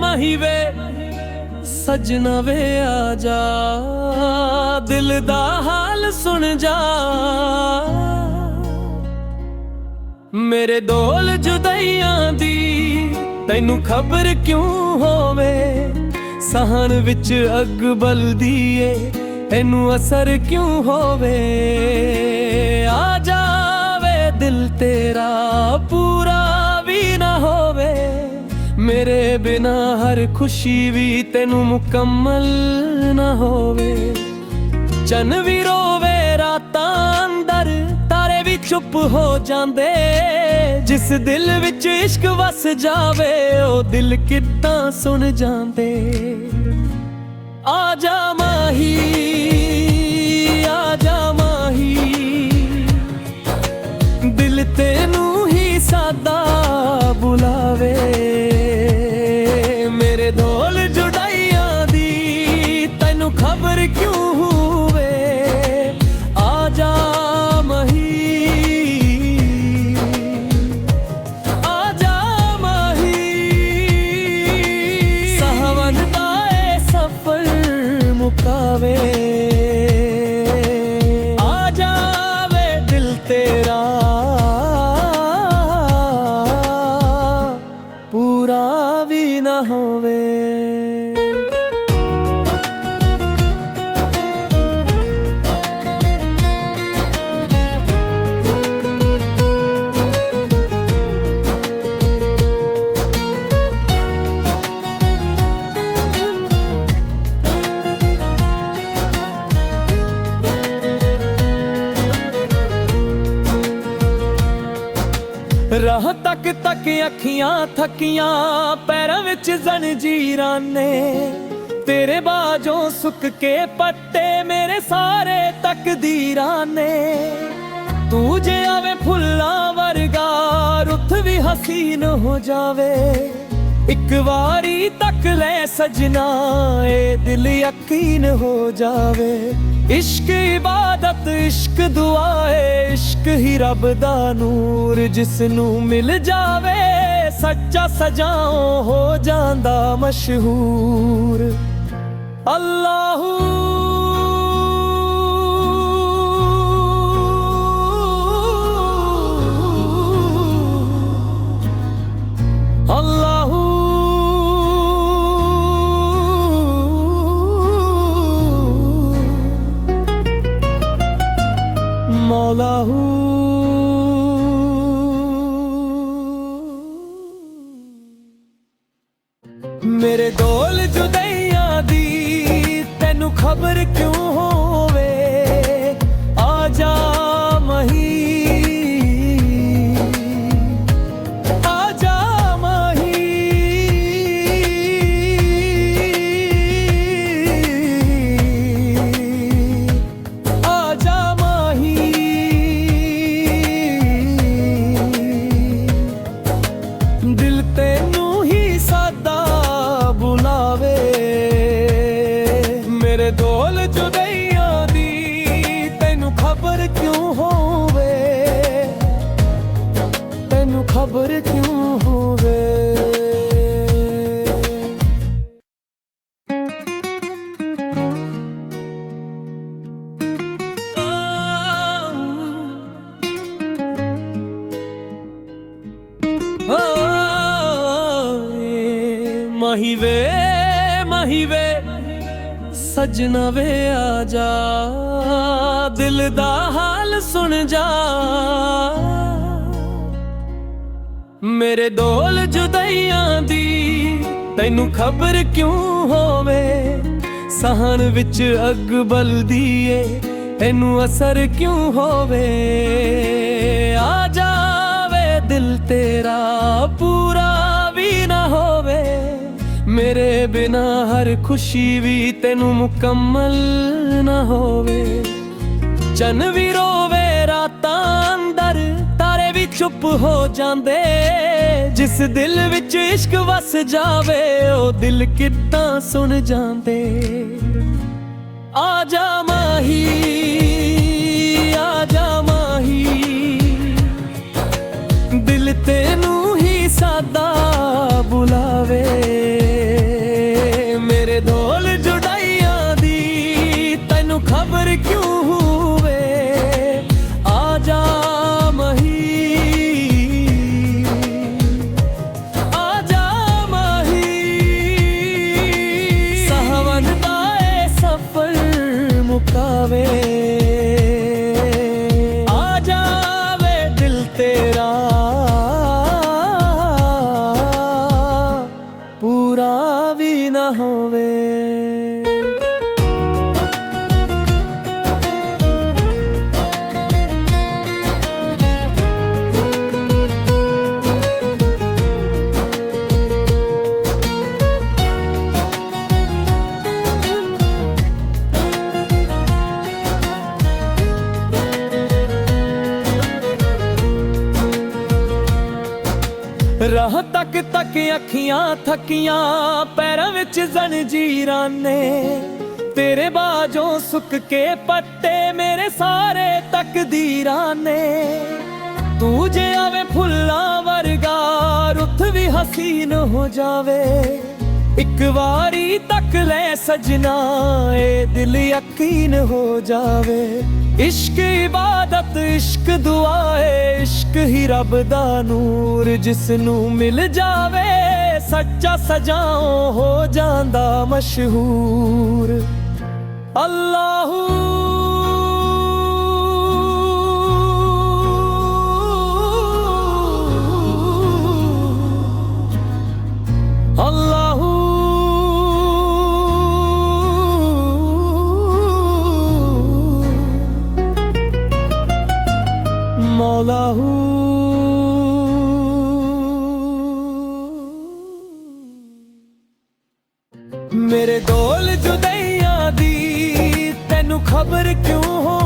ਮਾਹੀ ਵੇ ਸਜਣਾ ਵੇ ਆ ਜਾ, ਦਿਲ ਦਾ ਹਾਲ ਸੁਣ ਜਾ। ਮੇਰੇ ਦੋਲ ਜੁਦਾਈਆਂ ਦੀ ਤੈਨੂੰ ਖਬਰ ਕਿਉਂ ਹੋਵੇ, ਸਹਨ ਵਿੱਚ ਅੱਗ ਬਲਦੀ ਏ ਇਹਨੂੰ ਅਸਰ ਕਿਉਂ ਹੋਵੇ। ਆ ਜਾਵੇ ਦਿਲ ਤੇਰਾ ਪੂਰਾ ਵੀ ਨਾ ਹੋਵੇ, ਮੇਰੇ ਬਿਨਾ ਹਰ ਖੁਸ਼ੀ ਵੀ ਤੈਨੂੰ ਮੁਕੰਮਲ ਨਾ ਹੋਵੇ। ਚੰਨ ਵੀ ਰੋਵੇ ਰਾਤਾਂ ਅੰਦਰ, ਤਾਰੇ ਵੀ ਚੁੱਪ ਹੋ ਜਾਂਦੇ, ਜਿਸ ਦਿਲ ਵਿੱਚ ਇਸ਼ਕ ਵਸ ਜਾਵੇ ਉਹ ਦਿਲ ਕਿੱਦਾਂ ਸੁਣ ਜਾਂਦੇ। ਆ ਜਾ ਮਾਹੀ, ਆ ਜਾ ਮਾਹੀ, ਦਿਲ ਤੈਨੂੰ ਹੀ ਸਾਦਾ ਬੁਲਾਵੇ। ਮੇਰੇ ਦੋਲ ਜੁਦਾਈਆਂ ਦੀ ਤੈਨੂੰ ਖਬਰ ਕਿਉਂ ਹੋਵੇ, ਆ ਜਾ ਮਾਹੀ, ਆ ਜਾ ਮਾਹੀ। ਸਾਵਨ ਦਾ ਏ ਸਫ਼ਰ ਮੁਕਾਵੇ, ਆ ਜਾਵੇ ਦਿਲ ਤੇਰਾ ਪੂਰਾ ਵੀ ਨਾ ਹੋਵੇ। ਰਾਹ ਤੱਕ ਤੱਕ ਅੱਖੀਆਂ ਥੱਕੀਆਂ, ਪੈਰਾਂ ਵਿੱਚ ਜ਼ੰਜੀਰਾਂ ਨੇ, ਤੇਰੇ ਬਾਝੋਂ ਸੁੱਕ ਕੇ ਪੱਟੇ ਮੇਰੇ ਸਾਰੇ ਤਕਦੀਰਾਂ ਨੇ। ਤੂੰ ਜੇ ਆਵੇ ਫੁੱਲਾਂ ਵਰਗਾ ਰੁੱਤ ਵੀ ਹਸੀਨ ਹੋ ਜਾਵੇ, ਇੱਕ ਵਾਰੀ ਤੱਕ ਲੈ ਸਜਣਾ ਏ ਦਿਲ ਯਕੀਨ ਹੋ ਜਾਵੇ। इश्क इबादत इश्क दुआ है, इश्क ही रब दा नूर, जिसनू मिल जावे सच्चा सजाओ हो जांदा मशहूर। अल्लाहू अल्लाहू मौलाहू। मेरे दोल जुदाइयां दी तैनू खबर क्यों होवे, आ जा माही, आ जा माही, आ जा माही। दिल तैनू ही सादा बुलावे, मेरे दोल जुदाइयां दी तैनू खबर क्यों होवे, तैनू खबर क्यों होवे। माही वे सजना वे आ जा, दिल दा हाल सुन जा। मेरे दोल जुदाइयां दी तैनू खबर क्यों होवे, सहन विच अग बलदी ए एनू असर क्यों होवे। आ जावे दिल तेरा पूरा भी ना होवे, मेरे बिना हर खुशी भी तैनू मुकम्मल ना होवे। चन्न भी रोवे रातां अंदर, तारे भी चुप हो जांदे, जिस दिल विच इश्क वस जावे ओ दिल किद्दां सुन जांदे। आ जा माही, आ जा माही, दिल तैनू ही सादा बुलावे। ਪੂਰਾ ਵੀ ਨਾ ਹੋਵੇ। ਰਾਹ ਤੱਕ ਤੱਕ ਅੱਖੀਆਂ ਥੱਕੀਆਂ, ਪੈਰਾਂ ਵਿੱਚ ਜ਼ੰਜੀਰਾਂ ਨੇ, ਤੇਰੇ ਬਾਝੋਂ ਸੁੱਕ ਕੇ ਪੱਤੇ ਮੇਰੇ ਸਾਰੇ ਤਕਦੀਰਾਂ ਨੇ। ਤੂੰ ਜੇ ਆਵੇ ਫੁੱਲਾਂ ਵਰਗਾ, ਰੁੱਤ ਵੀ ਹਸੀਨ ਹੋ ਜਾਵੇ। ਇੱਕ ਵਾਰੀ ਤੱਕ ਲੈ ਸਜਣਾ, ਏ ਦਿਲ ਯਕੀਨ ਹੋ ਜਾਵੇ। इश्क इबादत इश्क दुआ है, इश्क ही रब दा नूर, जिसनू मिल जावे सच्चा सजाओ हो जांदा मशहूर। अल्लाहू अल्लाहू मौलाहू। मेरे दोल जुदैया दी तैनू खबर क्यों हो